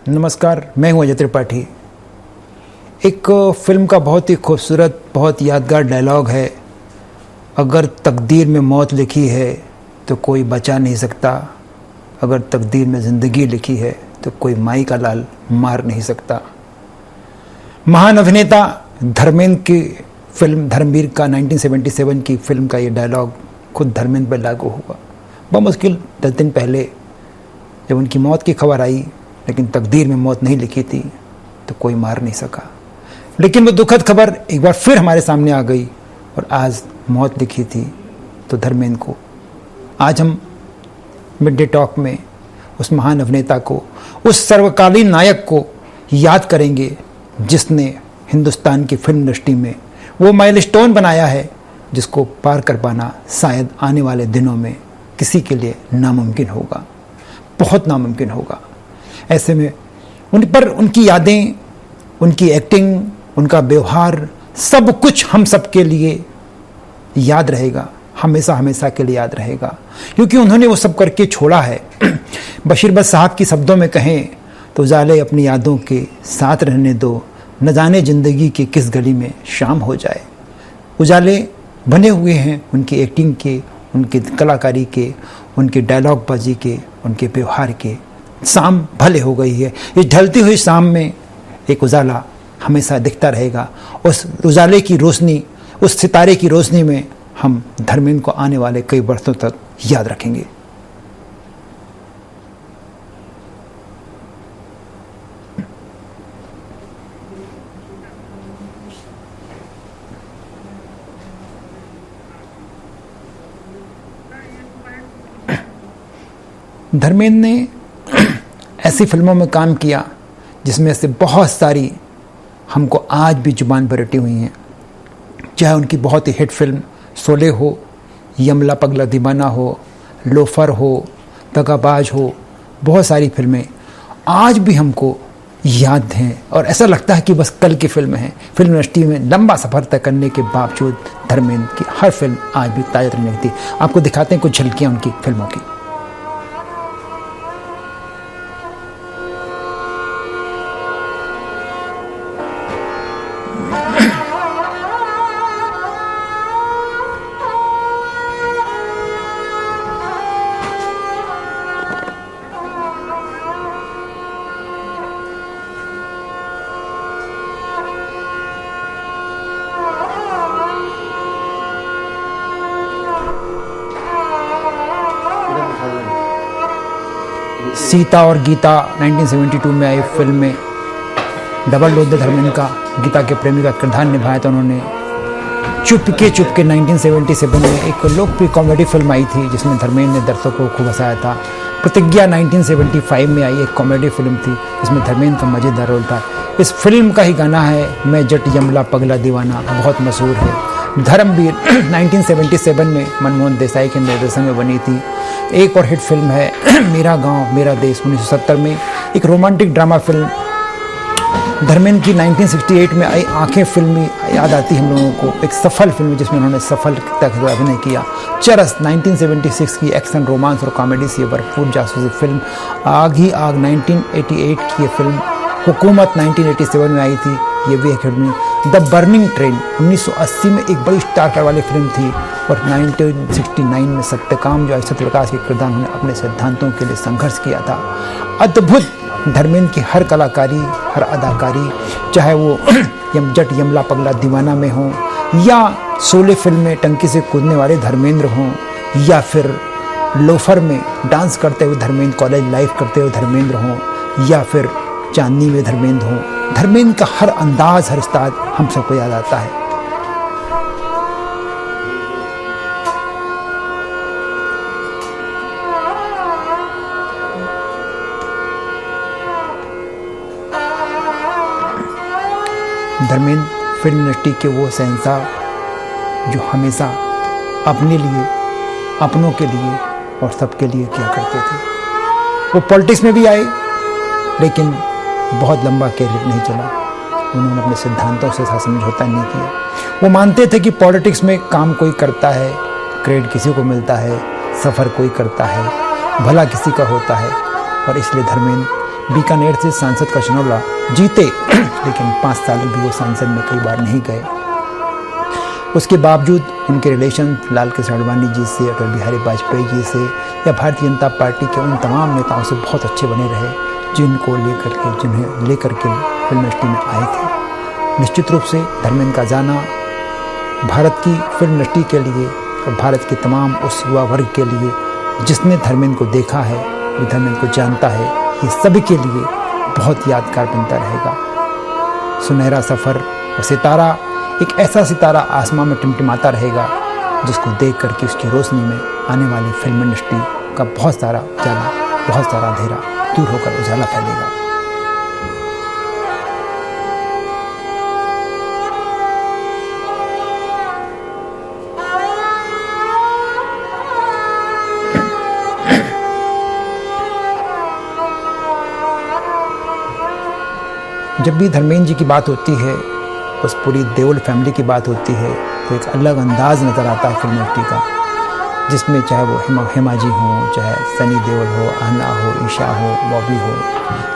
नमस्कार, मैं हूं अजय त्रिपाठी। एक फिल्म का बहुत ही खूबसूरत, बहुत यादगार डायलॉग है, अगर तकदीर में मौत लिखी है तो कोई बचा नहीं सकता, अगर तकदीर में ज़िंदगी लिखी है तो कोई माई का लाल मार नहीं सकता। महान अभिनेता धर्मेंद्र की फिल्म धर्मवीर का 1977 की फिल्म का ये डायलॉग खुद धर्मेंद्र पर लागू हुआ। बमुश्किल 10 दिन पहले जब उनकी मौत की खबर आई, लेकिन तकदीर में मौत नहीं लिखी थी तो कोई मार नहीं सका। लेकिन वो दुखद खबर एक बार फिर हमारे सामने आ गई और आज मौत लिखी थी तो धर्मेंद्र को। आज हम मिड डे टॉक में उस महान अभिनेता को, उस सर्वकालीन नायक को याद करेंगे जिसने हिंदुस्तान की फिल्म इंडस्ट्री में वो माइलस्टोन बनाया है जिसको पार कर पाना शायद आने वाले दिनों में किसी के लिए नामुमकिन होगा, बहुत नामुमकिन होगा। ऐसे में उन पर उनकी यादें, उनकी एक्टिंग, उनका व्यवहार, सब कुछ हम सब के लिए याद रहेगा, हमेशा हमेशा के लिए याद रहेगा, क्योंकि उन्होंने वो सब करके छोड़ा है। बशीर बट साहब की शब्दों में कहें तो उजाले अपनी यादों के साथ रहने दो, न जाने ज़िंदगी की किस गली में शाम हो जाए। उजाले बने हुए हैं उनकी एक्टिंग के, उनकी कलाकारी के, उनके डायलॉग बाजी के, उनके व्यवहार के। शाम भले हो गई है, इस ढलती हुई शाम में एक उजाला हमेशा दिखता रहेगा। उस उजाले की रोशनी, उस सितारे की रोशनी में हम धर्मेंद्र को आने वाले कई वर्षों तक याद रखेंगे। धर्मेंद्र ने ऐसी फिल्मों में काम किया जिसमें से बहुत सारी हमको आज भी जुबान पर रटी हुई हैं। चाहे उनकी बहुत ही हिट फिल्म शोले हो, यमला पगला दीवाना हो, लोफर हो, दगाबाज हो, बहुत सारी फिल्में आज भी हमको याद हैं और ऐसा लगता है कि बस कल की फिल्म है। फिल्म इंडस्ट्री में लंबा सफ़र तय करने के बावजूद धर्मेंद्र की हर फिल्म आज भी ताज़ा लगती है। आपको दिखाते हैं कुछ झलकियाँ उनकी फिल्मों की। सीता और गीता 1972 में आई फिल्म में डबल रोल धर्मेंद्र का गीता के प्रेमी का किरदार निभाया था उन्होंने। चुपके 1977 में एक लोकप्रिय कॉमेडी फिल्म आई थी जिसमें धर्मेंद्र ने दर्शकों को खूब हंसाया था। प्रतिज्ञा 1975 में आई एक कॉमेडी फिल्म थी जिसमें धर्मेंद्र का मजेदार रोल था। इस फिल्म का ही गाना है मैं जट यमला पगला दीवाना, बहुत मशहूर है। धर्मवीर 1977 में मनमोहन देसाई के निर्देशन में बनी थी। एक और हिट फिल्म है मेरा गांव मेरा देश 1970 में, एक रोमांटिक ड्रामा फिल्म। धर्मेंद्र की 1968 में आई आंखें फिल्म याद आती है हम लोगों को, एक सफल फिल्म जिसमें उन्होंने सफलता से अभिनय किया। चरस 1976 की एक्शन, रोमांस और कॉमेडी से भरपूर जासूसी फिल्म। आग ही आग 1988 की ये फिल्म। हुकूमत 1987 में आई थी, ये भी एक फिल्म। द बर्निंग ट्रेन 1980 में एक बड़ी स्टार वाली फिल्म थी और 1969 में सत्यकाम जो सत्यप्रकाश के किरदार उन्होंने अपने सिद्धांतों के लिए संघर्ष किया था। अद्भुत धर्मेंद्र की हर कलाकारी, हर अदाकारी, चाहे वो जट यमला पगला दीवाना में हो या शोले फिल्म में टंकी से कूदने वाले धर्मेंद्र हों या फिर लोफर में डांस करते हुए धर्मेंद्र, कॉलेज लाइफ करते हुए धर्मेंद्र हों या फिर चांदनी में धर्मेंद्र हों। धर्मेंद्र का हर अंदाज, हर उस्ताद हम सबको याद आता है। धर्मेंद्र फिल्म इंडस्ट्री के वो शहंशाह जो हमेशा अपने लिए, अपनों के लिए और सबके लिए किया करते थे। वो पॉलिटिक्स में भी आए लेकिन बहुत लंबा कैरियर नहीं चला। उन्होंने अपने सिद्धांतों से समझौता नहीं किया। वो मानते थे कि पॉलिटिक्स में काम कोई करता है, क्रेडिट किसी को मिलता है, सफ़र कोई करता है, भला किसी का होता है, और इसलिए धर्मेंद्र बीकानेर से सांसद का चुनाव जीते, लेकिन 5 साल भी वो सांसद में कई बार नहीं गए। उसके बावजूद उनके रिलेशन लाल कृष्ण आडवाणी जी से, अटल बिहारी वाजपेयी जी से या भारतीय जनता पार्टी के उन तमाम नेताओं से बहुत अच्छे बने रहे जिन्हें लेकर के फिल्म इंडस्ट्री में आए थे। निश्चित रूप से धर्मेंद्र का जाना भारत की फिल्म इंडस्ट्री के लिए और भारत के तमाम उस युवा वर्ग के लिए जिसने धर्मेंद्र को देखा है, जो धर्मेंद्र को जानता है, ये सभी के लिए बहुत यादगार बनता रहेगा। सुनहरा सफ़र और सितारा, एक ऐसा सितारा आसमां में टिमटिमाता रहेगा जिसको देख करके उसकी रोशनी में आने वाली फिल्म इंडस्ट्री का बहुत सारा उजाला, बहुत सारा अंधेरा दूर होकर उजाला फैलेगा। जब भी धर्मेंद्र जी की बात होती है, उस पूरी देओल फैमिली की बात होती है, तो एक अलग अंदाज नज़र आता है फिल्म इंडस्ट्री का, जिसमें चाहे वो हेमा जी हो, चाहे सनी देओल हो, अन्ना हो, ईशा हो, बॉबी हो,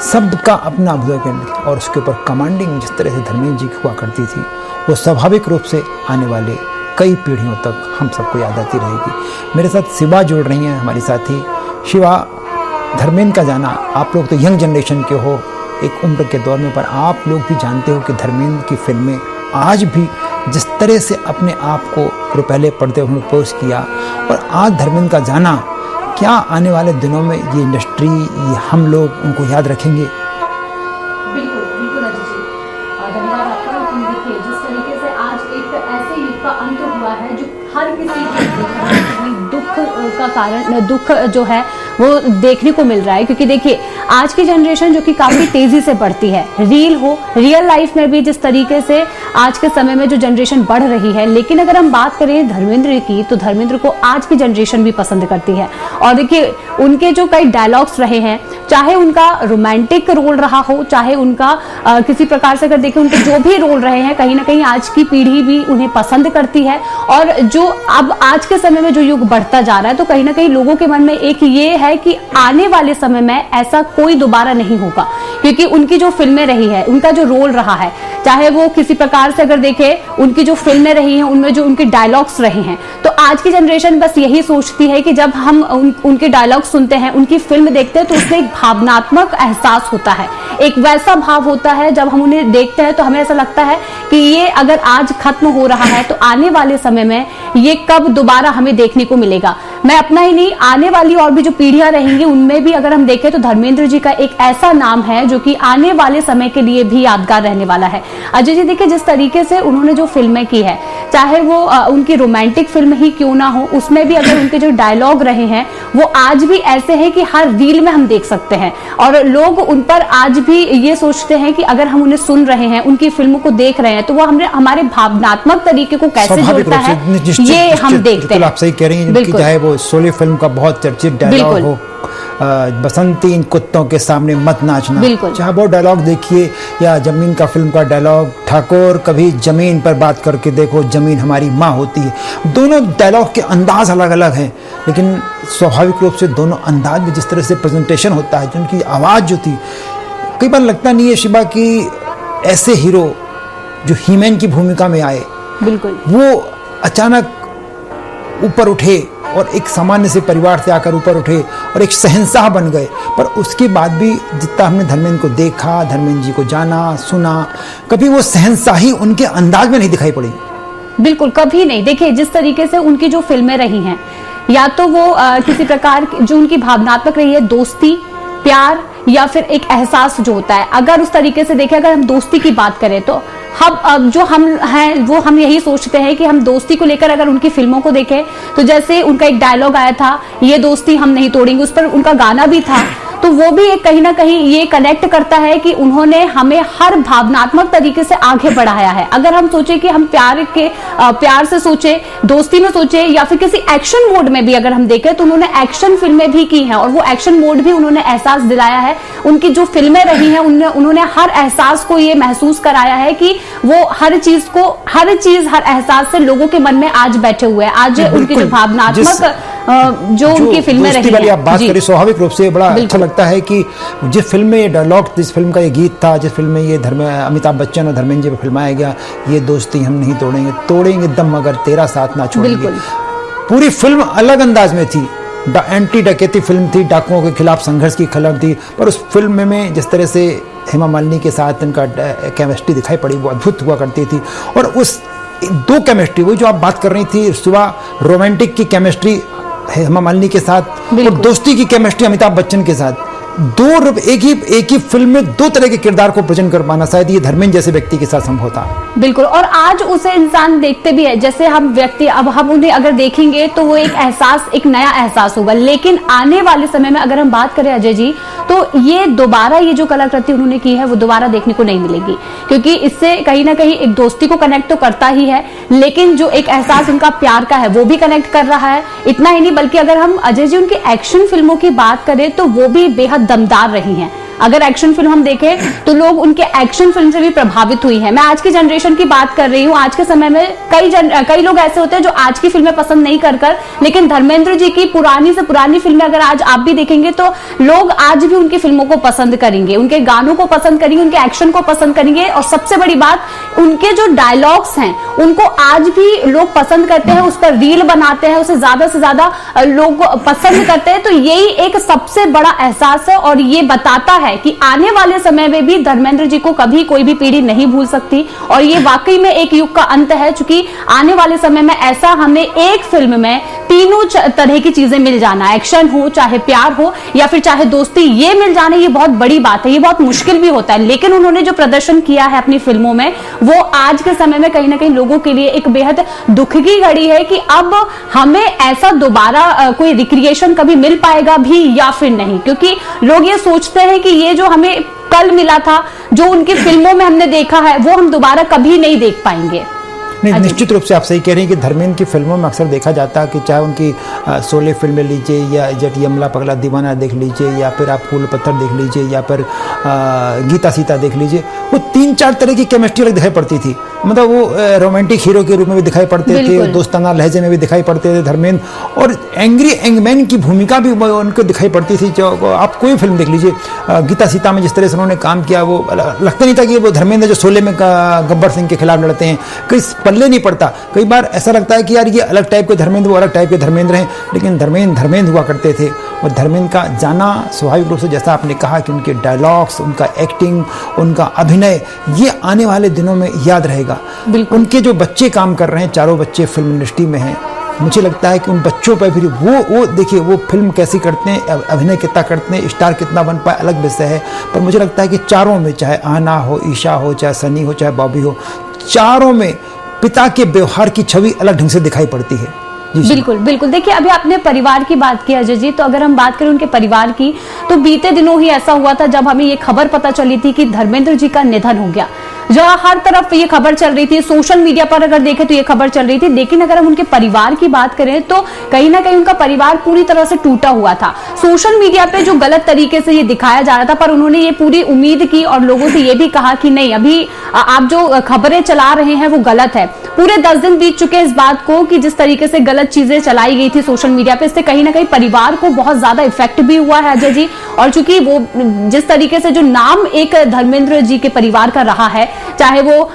सबका अपना अभिनय और उसके ऊपर कमांडिंग जिस तरह से धर्मेंद्र जी की हुआ करती थी, वो स्वाभाविक रूप से आने वाले कई पीढ़ियों तक हम सबको याद आती रहेगी। मेरे साथ शिवा जुड़ रही हैं, हमारी साथी। शिवा, धर्मेंद्र का जाना, आप लोग तो यंग जनरेशन के हो, एक उम्र के दौर में, पर आप लोग भी जानते हो कि धर्मेंद्र की फिल्में आज भी जिस तरह से अपने आप को पहले पर्दे उन्होंने पोस्ट किया, और आज धर्मेंद्र का जाना, क्या आने वाले दिनों में ये इंडस्ट्री, ये हम लोग उनको याद रखेंगे? बिल्कुल बिल्कुल अजय जी, धन्यवाद आपका। तुम देखिए जिस तरीके से आज एक ऐसे युग का अंत हुआ है जो हर किसी को दुख का कारण, दुख जो है वो देखने को मिल रहा है, क्योंकि देखिए आज की जनरेशन जो कि काफी तेजी से बढ़ती है, रियल लाइफ में भी जिस तरीके से आज के समय में जो जनरेशन बढ़ रही है, लेकिन अगर हम बात करें धर्मेंद्र की, तो धर्मेंद्र को आज की जनरेशन भी पसंद करती है। और देखिए उनके जो कई डायलॉग्स रहे हैं, चाहे उनका रोमांटिक रोल रहा हो, चाहे उनका किसी प्रकार से अगर देखें उनके जो भी रोल रहे हैं, कहीं ना कहीं आज की पीढ़ी भी उन्हें पसंद करती है। और जो अब आज के समय में जो युग बढ़ता जा रहा है, तो कहीं ना कहीं लोगों के मन में एक ये है कि आने वाले समय में ऐसा कोई दोबारा नहीं होगा, क्योंकि उनकी जो फिल्में रही है, उनका जो रोल रहा है, चाहे वो किसी प्रकार से अगर देखें उनकी जो फिल्में रही हैं, उनमें जो उनके डायलॉग्स रहे हैं, तो आज की जनरेशन बस यही सोचती है कि जब हम उनके डायलॉग सुनते हैं, उनकी फिल्म देखते हैं, तो उसमें एक भावनात्मक एहसास होता है, एक वैसा भाव होता है, जब हम उन्हें देखते हैं तो हमें ऐसा लगता है कि ये अगर आज खत्म हो रहा है तो आने वाले समय में ये कब दोबारा हमें देखने को मिलेगा। मैं अपना ही नहीं, आने वाली और भी जो पीढ़ियां रहेंगी उनमें भी अगर हम देखें तो धर्मेंद्र जी का एक ऐसा नाम है जो कि आने वाले समय के लिए भी यादगार रहने वाला है। अजय जी देखिए जिस तरीके से उन्होंने जो फिल्में की है, चाहे वो उनकी रोमांटिक फिल्म ही क्यों ना हो, उसमें भी अगर उनके जो डायलॉग रहे हैं वो आज भी ऐसे हैं कि हर रील में हम देख सकते हैं, और लोग उन पर आज भी ये सोचते हैं कि अगर हम उन्हें सुन रहे हैं, उनकी फिल्मों को देख रहे हैं, तो वो हमारे भावनात्मक तरीके को कैसे जोड़ता है, ये हम देखते हैं। आप सही कह रही हैं, चाहे वो शोले फिल्म का बहुत चर्चित डायलॉग हो, बसंती इन कुत्तों के सामने मत नाचना, चाहे वो डायलॉग देखिए, या जमीन का फिल्म का डायलॉग, ठाकुर कभी जमीन पर बात करके देखो, जमीन हमारी माँ होती है। दोनों डायलॉग के अंदाज अलग अलग हैं, लेकिन स्वाभाविक रूप से दोनों अंदाज में जिस तरह से प्रेजेंटेशन होता है, जिनकी आवाज़ जो थी, कई बार लगता नहीं है शिवा कि ऐसे हीरो जो हीमैन की भूमिका में आए, बिल्कुल वो अचानक ऊपर उठे और एक सामान्य से परिवार से आकर ऊपर उठे और एक शहंशाह बन गए। पर उसके बाद भी जितना हमने धर्मेंद्र को देखा, धर्मेंद्र जी को जाना, सुना, कभी वो शहंशाही उनके अंदाज में नहीं दिखाई पड़ी। बिल्कुल कभी नहीं। देखिए जिस तरीके से उनकी जो फिल्में रही हैं, या तो वो किसी प्रकार जो उनकी भावनात्मक रही है, दोस्ती, प्यार, या फिर एक एहसास जो होता है, अगर उस तरीके से देखें, अगर हम दोस्ती की बात करें तो हम जो हम हैं वो हम यही सोचते हैं कि हम दोस्ती को लेकर अगर उनकी फिल्मों को देखें, तो जैसे उनका एक डायलॉग आया था, ये दोस्ती हम नहीं तोड़ेंगे, उस पर उनका गाना भी था, तो वो भी एक कहीं ना कहीं ये कनेक्ट करता है कि उन्होंने हमें हर भावनात्मक तरीके से आगे बढ़ाया है। अगर हम सोचे कि हम प्यार से सोचे, दोस्ती में सोचे, या फिर किसी एक्शन मोड में भी अगर हम देखें, तो उन्होंने एक्शन फिल्में भी की हैं, और वो एक्शन मोड भी उन्होंने एहसास दिलाया है। उनकी जो फिल्में रही हैं उन्होंने हर एहसास को ये महसूस कराया है कि वो हर चीज हर एहसास से लोगों के मन में आज बैठे हुए हैं। आज उनकी जो भावनात्मक जो उनकी फिल्में रही वाली आप बात हैं। करें, स्वाभाविक रूप से बड़ा अच्छा लगता है कि जिस फिल्म में ये डायलॉग, जिस फिल्म का ये गीत था, जिस फिल्म में ये अमिताभ बच्चन और धर्मेंद्र जी पर फिल्माया गया, ये दोस्ती हम नहीं तोड़ेंगे दम अगर तेरा साथ ना छोड़ेंगे। पूरी फिल्म अलग अंदाज में थी, एंटी डकैती फिल्म थी, डाकुओं के खिलाफ संघर्ष की फिल्म थी, पर उस फिल्म में जिस तरह से हेमा मालिनी के साथ इनका केमिस्ट्री दिखाई पड़ी वो अद्भुत हुआ करती थी। और उस दो केमिस्ट्री, वो जो आप बात कर रही थी सुबह, रोमांटिक की केमिस्ट्री हेमा मालिनी के साथ और दोस्ती की केमिस्ट्री अमिताभ बच्चन के साथ, एक ही फिल्म में दो तरह के किरदार को प्रेजेंट कर पाना शायद ये धर्मेंद्र जैसे व्यक्ति के साथ संभव था। बिल्कुल, और आज उसे इंसान देखते भी है, जैसे हम व्यक्ति, अब हम उन्हें अगर देखेंगे तो वो एक एहसास, एक नया एहसास होगा। लेकिन आने वाले समय में अगर हम बात करें अजय जी, तो ये दोबारा ये जो कलाकृति उन्होंने की है वो दोबारा देखने को नहीं मिलेगी, क्योंकि इससे कहीं ना कहीं एक दोस्ती को कनेक्ट तो करता ही है, लेकिन जो एक एहसास उनका प्यार का है वो भी कनेक्ट कर रहा है। इतना ही नहीं, बल्कि अगर हम अजय जी उनकी एक्शन फिल्मों की बात करें तो वो भी बेहद दमदार रही हैं। अगर एक्शन फिल्म हम देखें तो लोग उनके एक्शन फिल्म से भी प्रभावित हुई हैं। मैं आज की जनरेशन की बात कर रही हूँ। आज के समय में कई लोग ऐसे होते हैं जो आज की फिल्में पसंद नहीं कर लेकिन धर्मेंद्र जी की पुरानी से पुरानी फिल्में अगर आज आप भी देखेंगे तो लोग आज भी उनकी फिल्मों को पसंद करेंगे, उनके गानों को पसंद करेंगे, उनके एक्शन को पसंद करेंगे। और सबसे बड़ी बात, उनके जो डायलॉग्स हैं उनको आज भी लोग पसंद करते हैं, उस पर रील बनाते हैं, उसे ज्यादा से ज्यादा लोग पसंद करते हैं। तो यही एक सबसे बड़ा एहसास है और ये बताता है कि आने वाले समय में भी धर्मेंद्र जी को कभी कोई भी पीढ़ी नहीं भूल सकती। और ये वाकई में एक युग का अंत है, क्योंकि आने वाले समय में ऐसा हमें एक फिल्म में तीनों तरह की चीजें मिल जाना, एक्शन हो, चाहे प्यार हो या फिर चाहे दोस्ती, ये मिल जाना ये बहुत बड़ी बात है, ये बहुत मुश्किल भी होता है। लेकिन उन्होंने जो प्रदर्शन किया है अपनी फिल्मों में, वो आज के समय में कहीं ना कहीं लोगों के लिए एक बेहद दुख की घड़ी है कि अब हमें ऐसा दोबारा कोई रिक्रिएशन कभी मिल पाएगा भी या फिर नहीं, क्योंकि लोग ये सोचते हैं कि ये जो हमें कल मिला था, जो उनकी फिल्मों में हमने देखा है, वो हम दोबारा कभी नहीं देख पाएंगे। नहीं, निश्चित रूप से आप सही कह रही हैं कि धर्मेंद्र की फिल्मों में अक्सर देखा जाता है कि चाहे उनकी शोले फिल्में लीजिए या जट यमला पगला दीवाना देख लीजिए या फिर आप फूल पत्थर देख लीजिए या फिर गीता सीता देख लीजिए, वो 3-4 तरह की केमिस्ट्री अलग दिखाई पड़ती थी। मतलब वो रोमांटिक हीरो के रूप में भी दिखाई पड़ते थे, दोस्ताना लहजे में भी दिखाई पड़ते थे धर्मेंद्र, और एंग्री यंगमैन की भूमिका भी उनको दिखाई पड़ती थी। जो आप कोई फिल्म देख लीजिए, गीता सीता में जिस तरह से उन्होंने काम किया, वो लगता नहीं था कि वो धर्मेंद्र जो शोले में गब्बर सिंह के खिलाफ लड़ते हैं, कहीं पल्ले नहीं पड़ता। कई बार ऐसा लगता है कि यार ये अलग टाइप के धर्मेंद्र, वो अलग टाइप के धर्मेंद्र हैं, लेकिन धर्मेंद्र हुआ करते थे। और धर्मेंद्र का जाना स्वाभाविक रूप से, जैसा आपने कहा कि उनके डायलॉग्स, उनका एक्टिंग, उनका अभिनय, ये आने वाले दिनों में याद रहेगा। उनके जो बच्चे काम कर रहे हैं, चारों बच्चे फिल्म इंडस्ट्री में हैं, मुझे लगता है कि उन बच्चों पर भी वो देखिए वो फिल्म कैसी करते हैं, अभिनय कितना करते हैं, स्टार कितना बन पाए, अलग विषय है। पर मुझे लगता है कि चारों में, चाहे आना हो, ईशा हो, चाहे सनी हो, चाहे बॉबी हो, चारों में पिता के व्यवहार की छवि अलग ढंग से दिखाई पड़ती है। बिल्कुल बिल्कुल। देखिए, अभी आपने परिवार की बात की अजय जी, तो अगर हम बात करें उनके परिवार की, तो बीते दिनों ही ऐसा हुआ था जब हमें ये खबर पता चली थी कि धर्मेंद्र जी का निधन हो गया। जहां हर तरफ ये खबर चल रही थी, सोशल मीडिया पर अगर देखें तो ये खबर चल रही थी, लेकिन अगर हम उनके परिवार की बात करें तो कहीं ना कहीं उनका परिवार पूरी तरह से टूटा हुआ था। सोशल मीडिया पे जो गलत तरीके से ये दिखाया जा रहा था, पर उन्होंने ये पूरी उम्मीद की और लोगों से ये भी कहा कि नहीं, अभी आप जो खबरें चला रहे हैं वो गलत है। पूरे 10 दिन बीत चुके हैं इस बात को कि जिस तरीके से गलत चीजें चलाई गई थी सोशल मीडिया पे, इससे कहीं ना कहीं परिवार को बहुत ज्यादा इफेक्ट भी हुआ है अजय जी। और चूंकि वो जिस तरीके से जो नाम एक धर्मेंद्र जी के परिवार का रहा है, चाहे वो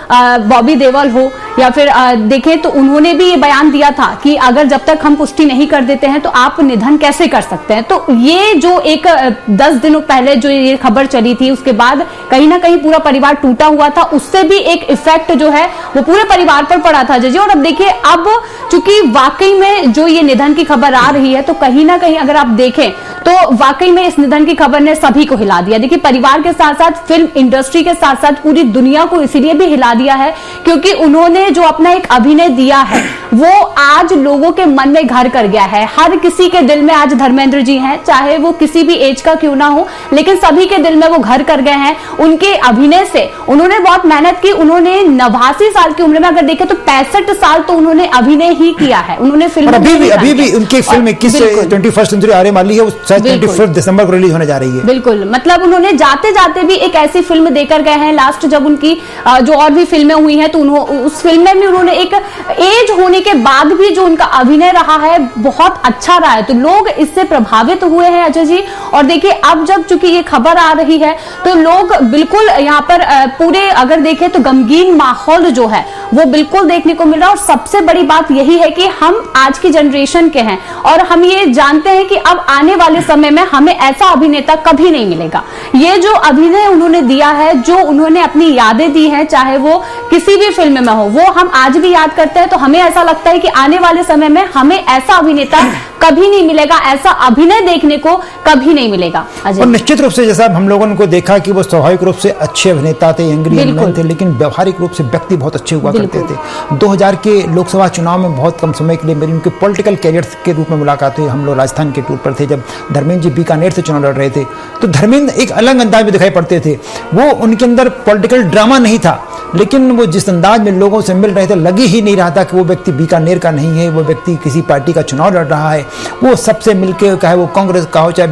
बॉबी देओल हो या फिर देखें तो उन्होंने भी ये बयान दिया था कि अगर जब तक हम पुष्टि नहीं कर देते हैं तो आप निधन कैसे कर सकते हैं। तो ये जो एक 10 दिनों पहले जो ये खबर चली थी, उसके बाद कहीं ना कहीं पूरा परिवार टूटा हुआ था, उससे भी एक इफेक्ट जो है वो पूरे परिवार पर पड़ा था जी। और अब देखिए, अब चूंकि वाकई में जो ये निधन की खबर आ रही है, तो कहीं ना कहीं अगर आप देखें तो वाकई में इस निधन की खबर ने सभी को हिला दिया। देखिए, परिवार के साथ साथ फिल्म इंडस्ट्री के साथ साथ पूरी दुनिया को इसीलिए भी हिला दिया है क्योंकि उन्होंने जो अपना एक अभिनय दिया है वो आज लोगों के मन में घर कर गया है। हर किसी के दिल में आज धर्मेंद्र जी हैं, चाहे वो किसी भी एज का क्यों ना हो, लेकिन सभी के दिल में वो घर कर गए हैं। उनके अभिनय से उन्होंने बहुत मेहनत की। उन्होंने 89 साल की उम्र में अगर देखें तो 65 साल तो उन्होंने अभिनय ही किया है। उन्होंने फिल्म अभी भी उनकी फिल्म 21 21st सेंचुरी आने वाली है, शायद 25 दिसंबर को रिलीज होने जा रही है। बिल्कुल, मतलब उन्होंने जाते जाते भी एक ऐसी फिल्म देकर गए हैं। लास्ट जब उनकी जो और भी फिल्में हुई हैं तो उस फिल्म में भी उन्होंने एक एज होने के बाद भी जो उनका अभिनय रहा है बहुत अच्छा रहा है, तो लोग इससे प्रभावित हुए हैं अजय जी। और देखिए अब जब चूंकि ये खबर आ रही है तो लोग बिल्कुल यहाँ पर पूरे अगर देखें तो गमगीन माहौल जो है वो बिल्कुल देखने को मिल रहा है। और सबसे बड़ी बात यही है कि हम आज की जनरेशन के हैं और हम ये जानते हैं कि अब आने वाले समय में हमें ऐसा अभिनेता कभी नहीं मिलेगा। ये जो अभिनय उन्होंने दिया है, जो उन्होंने अपनी यादें दी हैं, चाहे वो किसी भी फिल्म में हो, वो हम आज भी याद करते हैं। तो हमें ऐसा लगता है कि आने वाले समय में हमें ऐसा अभिनेता कभी नहीं मिलेगा, ऐसा अभिनय देखने को कभी नहीं मिलेगा अजय। और निश्चित रूप से जैसा हम लोगों को देखा कि वो स्वाभाविक रूप से अच्छे अभिनेता थे, एंग्री मैन थे, लेकिन व्यवहारिक रूप से व्यक्ति बहुत अच्छे हुआ करते थे। 2000 के लोकसभा चुनाव में बहुत कम समय के लिए मेरी उनके पॉलिटिकल कैरियर के रूप में मुलाकात हुई। हम लोग राजस्थान के टूर पर थे जब धर्मेंद्र जी बीकानेर से चुनाव लड़ रहे थे, तो धर्मेंद्र एक अलग अंदाज में दिखाई पड़ते थे। वो उनके अंदर पॉलिटिकल ड्रामा नहीं था, लेकिन वो जिस अंदाज में लोगों से मिल रहे थे लगी ही नहीं रहा था कि वो व्यक्ति बीकानेर का नहीं है, वो व्यक्ति किसी पार्टी का चुनाव लड़ रहा है। वो सबसे मिलके, चाहे वो कांग्रेस का हो चाहे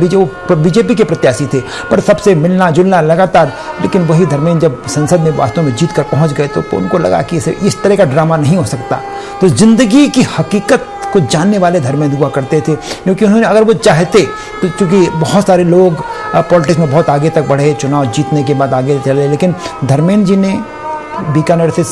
बीजेपी के प्रत्याशी थे, पर सबसे मिलना जुलना लगातार। लेकिन वही धर्मेंद्र जब संसद में वास्तव में जीत कर पहुंच गए तो उनको लगा कि इस तरह का ड्रामा नहीं हो सकता। तो जिंदगी की हकीकत को जानने वाले धर्मेंद्र हुआ करते थे, क्योंकि उन्होंने अगर वो चाहते तो, चूंकि बहुत सारे लोग पॉलिटिक्स में बहुत आगे तक बढ़े, चुनाव जीतने के बाद आगे चले, लेकिन धर्मेंद्र जी ने बीकानेर से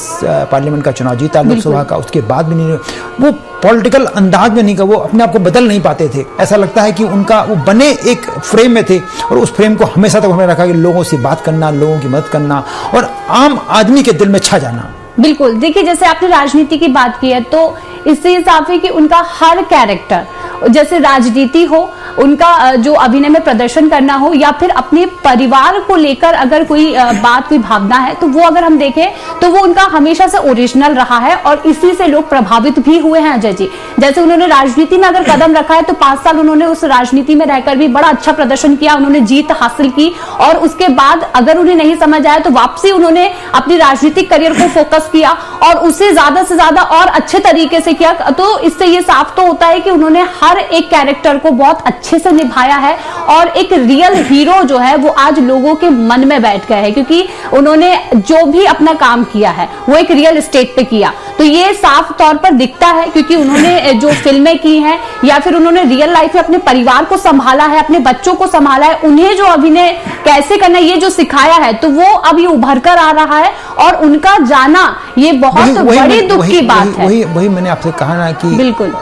पार्लियामेंट का चुनाव जीता, लोकसभा का, उसके बाद भी नहीं, वो पॉलिटिकल अंदाज में नहीं का, वो अपने आप को बदल नहीं पाते थे। ऐसा लगता है कि उनका वो बने एक फ्रेम में थे और उस फ्रेम को हमेशा तक उन्होंने रखा कि लोगों से बात करना, लोगों की मदद करना और आम आदमी के दिल में छा जाना। बिल्कुल, देखिए जैसे आपने राजनीति की बात की है तो इससे ये साफ है कि उनका हर कैरेक्टर, जैसे राजनीति हो, उनका जो अभिनय में प्रदर्शन करना हो, या फिर अपने परिवार को लेकर अगर कोई बात, कोई भावना है, तो वो अगर हम देखें तो वो उनका हमेशा से ओरिजिनल रहा है और इसी से लोग प्रभावित भी हुए हैं अजय जी। जैसे उन्होंने राजनीति में अगर कदम रखा है तो 5 साल उन्होंने उस राजनीति में रहकर भी बड़ा अच्छा प्रदर्शन किया, उन्होंने जीत हासिल की और उसके बाद अगर उन्हें नहीं समझ आया तो वापसी उन्होंने अपनी राजनीतिक करियर को फोकस किया और उसे ज्यादा से ज्यादा और अच्छे तरीके से किया। तो इससे ये साफ तो होता है कि उन्होंने हर एक कैरेक्टर को बहुत अच्छे से निभाया है और एक रियल हीरो जो है वो आज लोगों के मन में बैठ गया है, क्योंकि उन्होंने जो भी अपना काम किया है वो एक रियल स्टेट पे किया। तो ये साफ तौर पर दिखता है क्योंकि उन्होंने जो फिल्में की हैं या फिर उन्होंने रियल लाइफ में अपने परिवार को संभाला है, अपने बच्चों को संभाला है, उन्हें जो अभिनय कैसे करना ये जो सिखाया है, तो वो अब ये उभर कर आ रहा है और उनका जाना ये बहुत बड़ी दुख की बात है। वही मैंने आपसे कहा ना कि बिल्कुल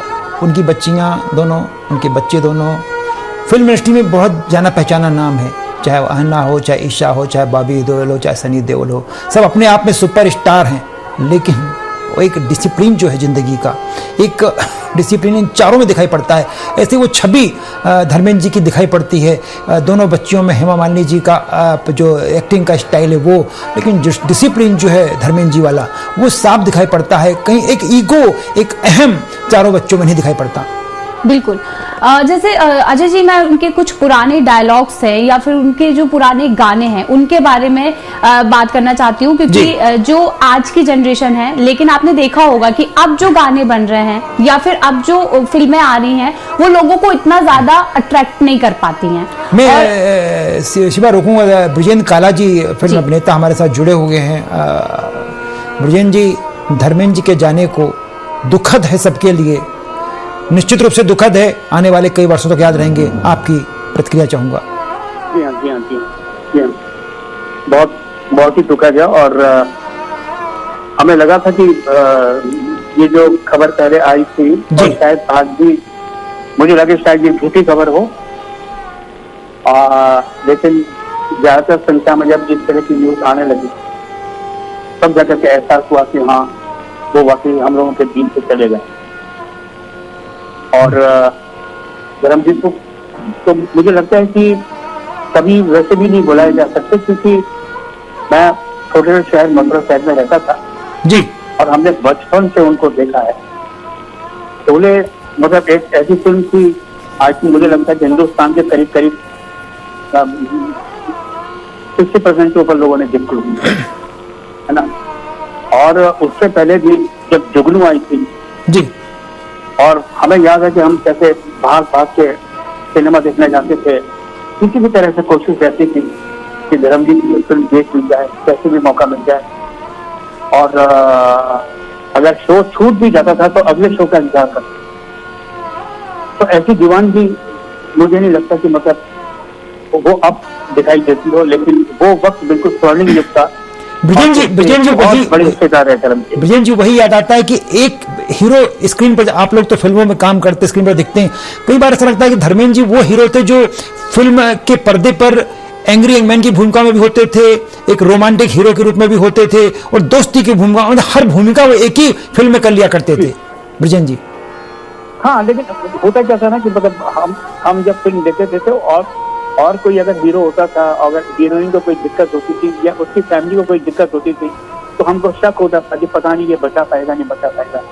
उनकी बच्चियां दोनों, उनके बच्चे दोनों फिल्म इंडस्ट्री में बहुत जाना पहचाना नाम है, चाहे अहना हो, चाहे ईशा हो, चाहे बॉबी देओल हो, चाहे सनी देओल हो, सब अपने आप में सुपर स्टार हैं। लेकिन वो एक डिसिप्लिन जो है जिंदगी का, एक डिसिप्लिन इन चारों में दिखाई पड़ता है। ऐसे वो छवि धर्मेंद्र जी की दिखाई पड़ती है दोनों बच्चियों में। हेमा मालिनी जी का जो एक्टिंग का स्टाइल है वो, लेकिन जो डिसिप्लिन जो है धर्मेंद्र जी वाला वो साफ दिखाई पड़ता है। कहीं एक ईगो, एक अहम चारों बच्चों में नहीं दिखाई पड़ता। बिल्कुल, जैसे अजय जी, मैं उनके कुछ पुराने डायलॉग्स हैं या फिर उनके जो पुराने गाने हैं उनके बारे में बात करना चाहती हूँ, क्योंकि जो आज की जनरेशन है, लेकिन आपने देखा होगा कि अब जो गाने बन रहे हैं या फिर अब जो फिल्में आ रही हैं वो लोगों को इतना ज्यादा अट्रैक्ट नहीं कर पाती हैं। मैं शिवा रोकूंगा, ब्रिजेंद्र काला जी फिल्म अभिनेता हमारे साथ जुड़े हुए हैं। ब्रिजेंद्र जी, धर्मेंद्र जी के जाने को दुखद है सबके लिए, निश्चित रूप से दुखद है, आने वाले कई वर्षों तक याद रहेंगे। आपकी प्रतिक्रिया चाहूंगा। जी हाँ, बहुत ही दुखद है और हमें लगा था कि ये जो खबर पहले आई थी और शायद आज भी मुझे लगे शायद ये झूठी खबर हो, लेकिन ज्यादातर संख्या में जब जिस तरह की न्यूज आने लगी तब जाकर के एहसास हुआ कि हाँ वो वाकई हम लोगों के दिल से चले गए। और धर्मजीत को तो मुझे लगता है कि कभी वैसे भी नहीं बुलाए जा सकते, क्योंकि मैं छोटे शहर मथुरा शहर में रहता था जी और हमने बचपन से उनको देखा है। शोले मतलब एक ऐसी फिल्म थी, आज मुझे लगता है कि हिंदुस्तान के करीब 60% के ऊपर लोगों ने देखी है ना। और उससे पहले भी जब जुगनू आई थी जी, और हमें याद है कि हम कैसे भाग भाग के सिनेमा देखने जाते थे, किसी भी तरह से कोशिश रहती थी कि धर्मवीर की फिल्म देख ली जाए, कैसे भी मौका मिल जाए। और अगर शो छूट भी जाता था तो अगले शो का इंतजार करते। तो ऐसी दीवानगी मुझे नहीं लगता कि मतलब वो अब दिखाई देती हो, लेकिन वो वक्त बिल्कुल स्वर्णिम युग था। ब्रिजेन जी बहुत बड़े हिस्सेदार है धर्म के। ब्रिजेन जी वही याद आता है कि एक हीरो स्क्रीन पर, आप लोग तो फिल्मों में काम करते, स्क्रीन पर दिखते हैं, कई बार ऐसा लगता है कि धर्मेंद्र जी वो हीरो थे जो फिल्म के पर्दे पर एंग्री यंग मैन की भूमिका में भी होते थे, एक रोमांटिक हीरो के रूप में भी होते थे, और दोस्ती की भूमिका, मतलब हर भूमिका वो एक ही फिल्म में कर लिया करते थे। ब्रिजेन जी हाँ, लेकिन होता क्या था ना कि मतलब हम जब फिल्म देखते थे तो और कोई अगर हीरो होता था, अगर हीरोइन को कोई दिक्कत होती थी या उसकी फैमिली को कोई दिक्कत होती थी तो हमको शक होता था कि पता नहीं ये बचा पाएगा नहीं बचा पाएगा।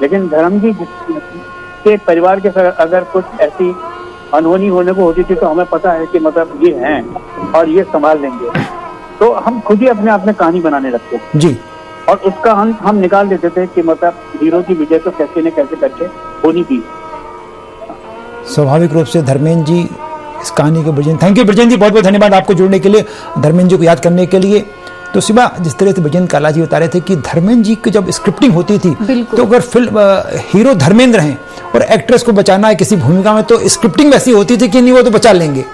लेकिन धर्मजी के परिवार के साथ अगर कुछ ऐसी अनहोनी होने को होती थी तो हमें पता है कि मतलब ये हैं और ये संभाल लेंगे, तो हम खुद ही अपने आप में कहानी बनाने लगते थे जी, और उसका हम निकाल देते थे कि मतलब हीरो की विजय तो कैसे न कैसे करके होनी थी। स्वाभाविक रूप से धर्मेंद्र जी इस कहानी के ब्रिजेन, थैंक यू ब्रिजेन जी, बहुत बहुत धन्यवाद आपको जुड़ने के लिए, धर्मेंद्र जी को याद करने के लिए। तो सिवा जिस तरह से ब्रिजेन काला जी बता रहे थे कि धर्मेंद्र जी की जब स्क्रिप्टिंग होती थी तो अगर फिल्म हीरो धर्मेंद्र हैं और एक्ट्रेस को बचाना है किसी भूमिका में तो स्क्रिप्टिंग वैसी होती थी कि नहीं वो तो बचा लेंगे।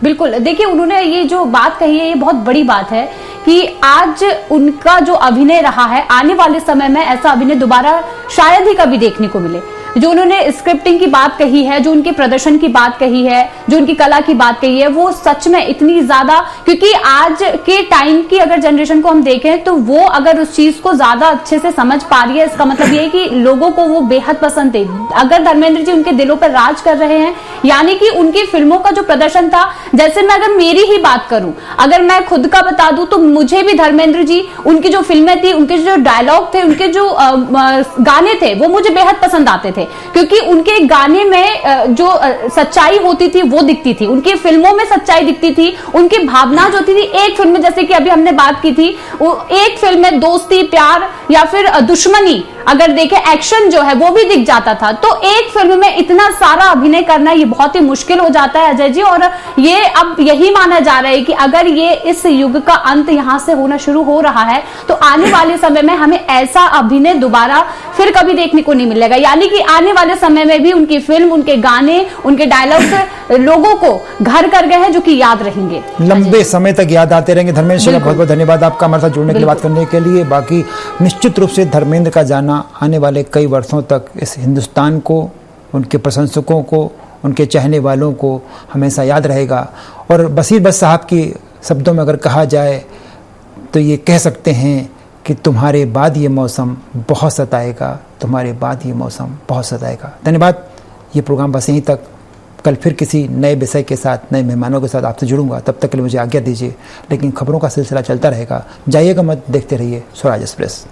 बिल्कुल, देखिए उन्होंने ये जो बात कही है ये बहुत बड़ी बात है कि आज उनका जो अभिनय रहा है, आने वाले समय में ऐसा अभिनय दोबारा शायद ही कभी देखने को मिले। जो उन्होंने स्क्रिप्टिंग की बात कही है, जो उनके प्रदर्शन की बात कही है, जो उनकी कला की बात कही है, वो सच में इतनी ज्यादा, क्योंकि आज के टाइम की अगर जनरेशन को हम देखें तो वो अगर उस चीज को ज्यादा अच्छे से समझ पा रही है, इसका मतलब ये है कि लोगों को वो बेहद पसंद है। अगर धर्मेंद्र जी उनके दिलों पर राज कर रहे हैं, यानी कि उनकी फिल्मों का जो प्रदर्शन था, जैसे मैं अगर मेरी ही बात करूं, अगर मैं खुद का बता दूं तो मुझे भी धर्मेंद्र जी, उनकी जो फिल्में थी, उनके जो डायलॉग थे, उनके जो गाने थे वो मुझे बेहद पसंद आते थे, क्योंकि उनके गाने में जो सच्चाई होती थी वो दिखती थी, उनकी फिल्मों में सच्चाई दिखती थी, उनकी भावना जो थी एक फिल्म में, जैसे कि अभी हमने बात की थी, एक फिल्म में दोस्ती, प्यार या फिर दुश्मनी, अगर देखें एक्शन जो है वो भी दिख जाता था। तो एक फिल्म में इतना सारा अभिनय करना ये बहुत ही मुश्किल हो जाता है अजय जी, और ये अब यही माना जा रहा है कि अगर ये इस युग का अंत यहां से होना शुरू हो रहा है तो आने वाले समय में हमें ऐसा अभिनय दोबारा फिर कभी देखने को नहीं मिलेगा, यानी कि आने वाले समय में भी उनकी फिल्म, उनके गाने, उनके डायलॉग्स लोगों को घर कर गए हैं जो कि याद रहेंगे, लंबे समय तक याद आते रहेंगे। धर्मेंद्र जी बहुत बहुत धन्यवाद आपका हमारे साथ जुड़ने के लिए, बात करने के लिए। बाकी निश्चित रूप से धर्मेंद्र का जाना आने वाले कई वर्षों तक इस हिंदुस्तान को, उनके प्रशंसकों को, उनके चाहने वालों को हमेशा याद रहेगा। और बशीर बट साहब के शब्दों में अगर कहा जाए तो ये कह सकते हैं कि तुम्हारे बाद ये मौसम बहुत सताएगा, तुम्हारे बाद ये मौसम बहुत सताएगा। धन्यवाद। ये प्रोग्राम बस यहीं तक, कल फिर किसी नए विषय के साथ, नए मेहमानों के साथ आपसे जुड़ूंगा। तब तक के लिए मुझे आज्ञा दीजिए, लेकिन खबरों का सिलसिला चलता रहेगा। जाइएगा मत, देखते रहिए स्वराज एक्सप्रेस।